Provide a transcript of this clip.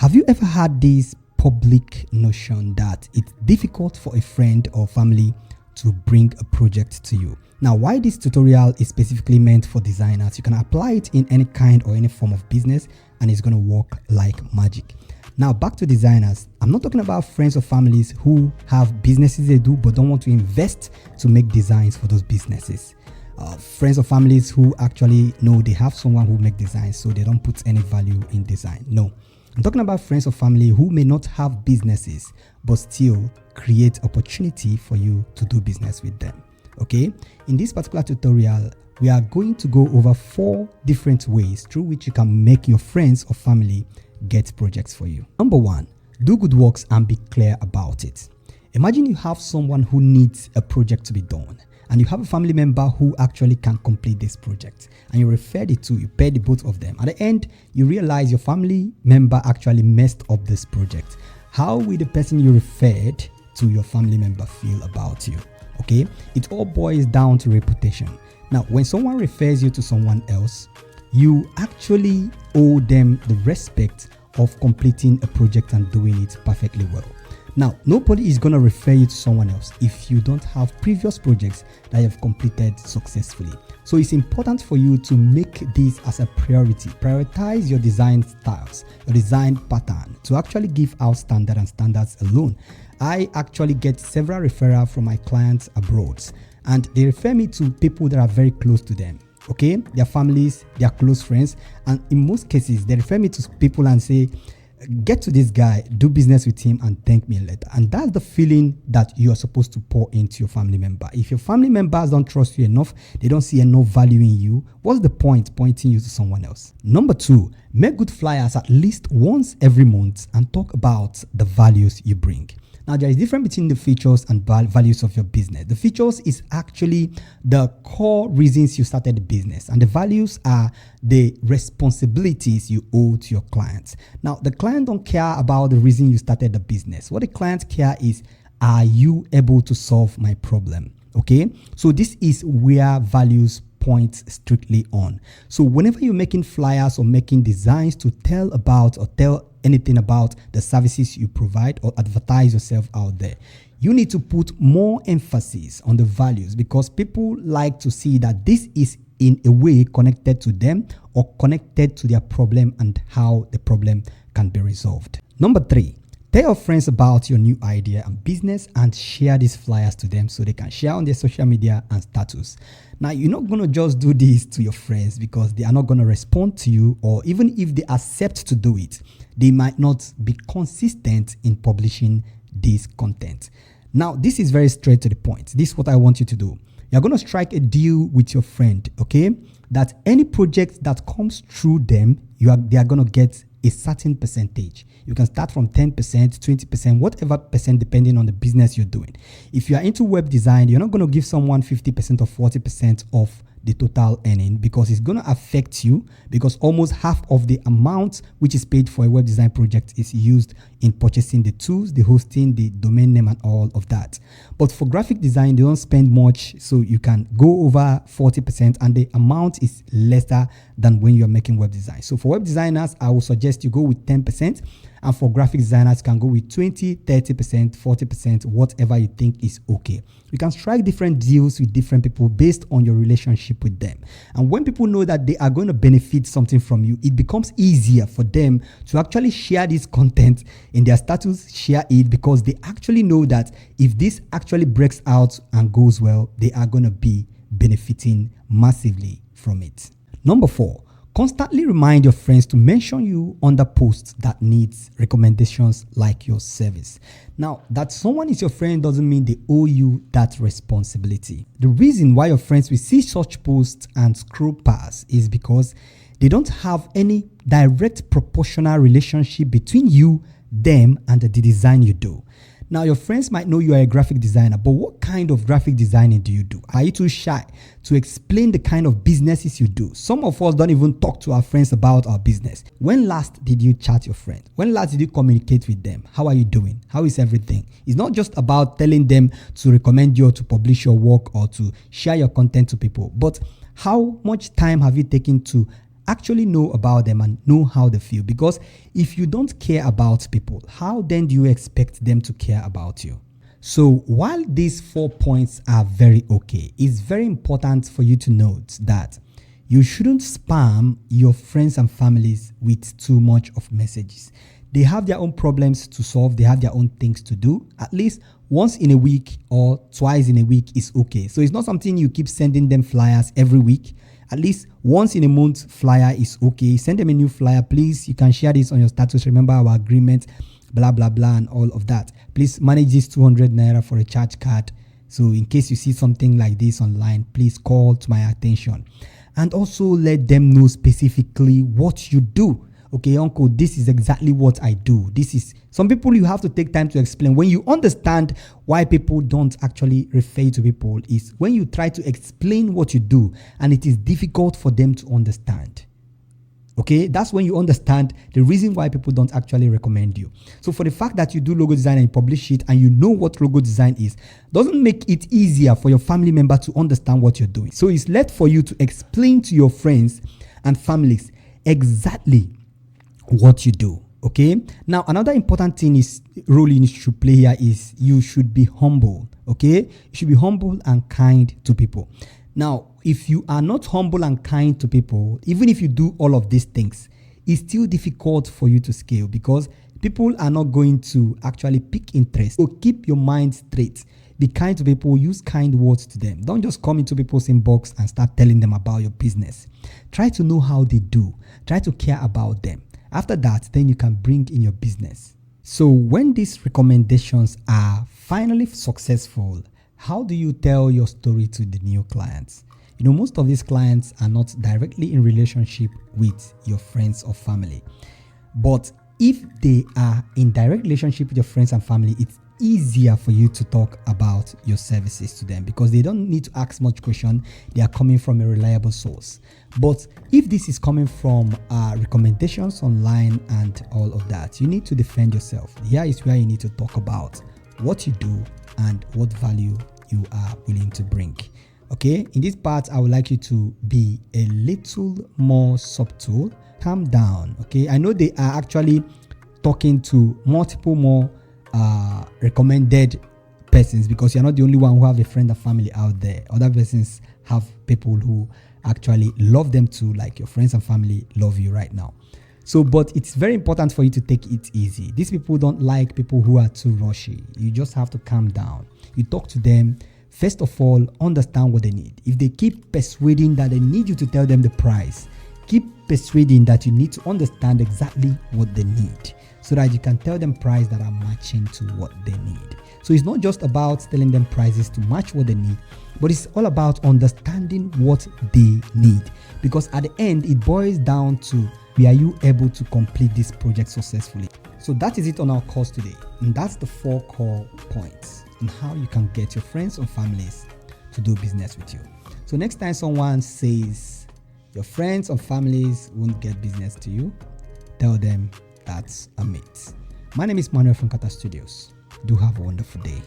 Have you ever had this public notion that it's difficult for a friend or family to bring a project to you? Now, why this tutorial is specifically meant for designers, you can apply it in any kind or any form of business and it's going to work like magic. Now, back to designers. I'm not talking about friends or families who have businesses they do but don't want to invest to make designs for those businesses. Friends or families who actually know they have someone who make designs, so they don't put any value in design. No, I'm talking about friends or family who may not have businesses but still create opportunity for you to do business with them. Okay, in this particular tutorial, we are going to go over 4 different ways through which you can make your friends or family get projects for you. Number 1, do good works and be clear about it. Imagine you have someone who needs a project to be done, and you have a family member who actually can complete this project, and you referred it to, you paid the both of them. At the end, you realize your family member actually messed up this project. How will the person you referred to your family member feel about you? Okay, it all boils down to reputation. Now, when someone refers you to someone else, you actually owe them the respect of completing a project and doing it perfectly well. Now, nobody is going to refer you to someone else if you don't have previous projects that you have completed successfully. So it's important for you to make this as a priority. Prioritize your design styles, your design pattern, to actually give out standard and standards alone. I actually get several referrals from my clients abroad, and they refer me to people that are very close to them. Okay, their families, their close friends, and in most cases, they refer me to people and say, get to this guy, do business with him, and thank me later. And that's the feeling that you are supposed to pour into your family member. If your family members don't trust you enough, they don't see enough value in you, what's the point pointing you to someone else? Number 2, make good flyers at least once every month and talk about the values you bring. Now, there is a difference between the features and values of your business. The features is actually the core reasons you started the business, and the values are the responsibilities you owe to your clients. Now, the client don't care about the reason you started the business. What the client care is, are you able to solve my problem? Okay, so this is where values point strictly on. So whenever you're making flyers or making designs to tell about or tell anything about the services you provide or advertise yourself out there, you need to put more emphasis on the values, because people like to see that this is in a way connected to them or connected to their problem and how the problem can be resolved. Number 3, tell your friends about your new idea and business and share these flyers to them so they can share on their social media and status. Now, you're not going to just do this to your friends because they are not going to respond to you, or even if they accept to do it, they might not be consistent in publishing this content. Now, this is very straight to the point. This is what I want you to do. You're going to strike a deal with your friend, okay? That any project that comes through them, they are going to get a certain percentage. You can start from 10%, 20%, whatever percent, depending on the business you're doing. If you are into web design, you're not going to give someone 50% or 40% of the total earning, because it's going to affect you, because almost half of the amount which is paid for a web design project is used in purchasing the tools, the hosting, the domain name, and all of that. But for graphic design, they don't spend much, so you can go over 40%, and the amount is lesser than when you're making web design. So for web designers, I would suggest you go with 10%, and for graphic designers, you can go with 20, 30%, 40%, whatever you think is okay. You can strike different deals with different people based on your relationship with them. And when people know that they are going to benefit something from you, it becomes easier for them to actually share this content in their status, share it, because they actually know that if this actually breaks out and goes well, they are going to be benefiting massively from it. Number 4, constantly remind your friends to mention you on the posts that needs recommendations like your service. Now, that someone is your friend doesn't mean they owe you that responsibility. The reason why your friends will see such posts and scroll past is because they don't have any direct proportional relationship between you, them, and the design you do. Now, your friends might know you are a graphic designer, but what kind of graphic designing do you do? Are you too shy to explain the kind of businesses you do? Some of us don't even talk to our friends about our business. When last did you chat your friend? When last did you communicate with them? How are you doing? How is everything? It's not just about telling them to recommend you or to publish your work or to share your content to people, but how much time have you taken to actually know about them and know how they feel. Because if you don't care about people, how then do you expect them to care about you? So while these 4 points are very okay, it's very important for you to note that you shouldn't spam your friends and families with too much of messages. They have their own problems to solve. They have their own things to do. At least once in a week or twice in a week is okay. So it's not something you keep sending them flyers every week. At least once in a month flyer is okay. Send them a new flyer, please. You can share this on your status. Remember our agreement, blah, blah, blah, and all of that. Please manage this 200 naira for a charge card. So in case you see something like this online, please call to my attention. And also let them know specifically what you do. Okay, uncle, this is exactly what I do. This is, some people you have to take time to explain. When you understand why people don't actually refer to people is when you try to explain what you do and it is difficult for them to understand. Okay, that's when you understand the reason why people don't actually recommend you. So for the fact that you do logo design and you publish it and you know what logo design is, doesn't make it easier for your family member to understand what you're doing. So it's left for you to explain to your friends and families exactly what you do. Okay, now another important thing is role you should play here is you should be humble. Okay, you should be humble and kind to people. Now, if you are not humble and kind to people, even if you do all of these things, it's still difficult for you to scale because people are not going to actually pick interest. So keep your mind straight. Be kind to people. Use kind words to them. Don't just come into people's inbox and start telling them about your business. Try to know how they do. Try to care about them. After that, then you can bring in your business. So when these recommendations are finally successful, how do you tell your story to the new clients? You know, most of these clients are not directly in relationship with your friends or family. But if they are in direct relationship with your friends and family, it's easier for you to talk about your services to them because they don't need to ask much question. They are coming from a reliable source. But if this is coming from recommendations online and all of that, you need to defend yourself. Here is where you need to talk about what you do and what value you are willing to bring. Okay, in this part, I would like you to be a little more subtle. Calm down. Okay, I know they are actually talking to multiple more recommended persons because you're not the only one who have a friend or family out there. Other persons have people who actually love them too, like your friends and family love you right now. So, but it's very important for you to take it easy. These people don't like people who are too rushy. You just have to calm down. You talk to them. First of all, understand what they need. If they keep persuading that they need you to tell them the price, keep persuading that you need to understand exactly what they need so that you can tell them prices that are matching to what they need. So it's not just about telling them prices to match what they need, but it's all about understanding what they need. Because at the end, it boils down to, are you able to complete this project successfully? So that is it on our course today. And that's the 4 core points on how you can get your friends or families to do business with you. So next time someone says your friends or families won't get business to you, tell them that's a myth. My name is Manuel from Kata Studios. Do have a wonderful day.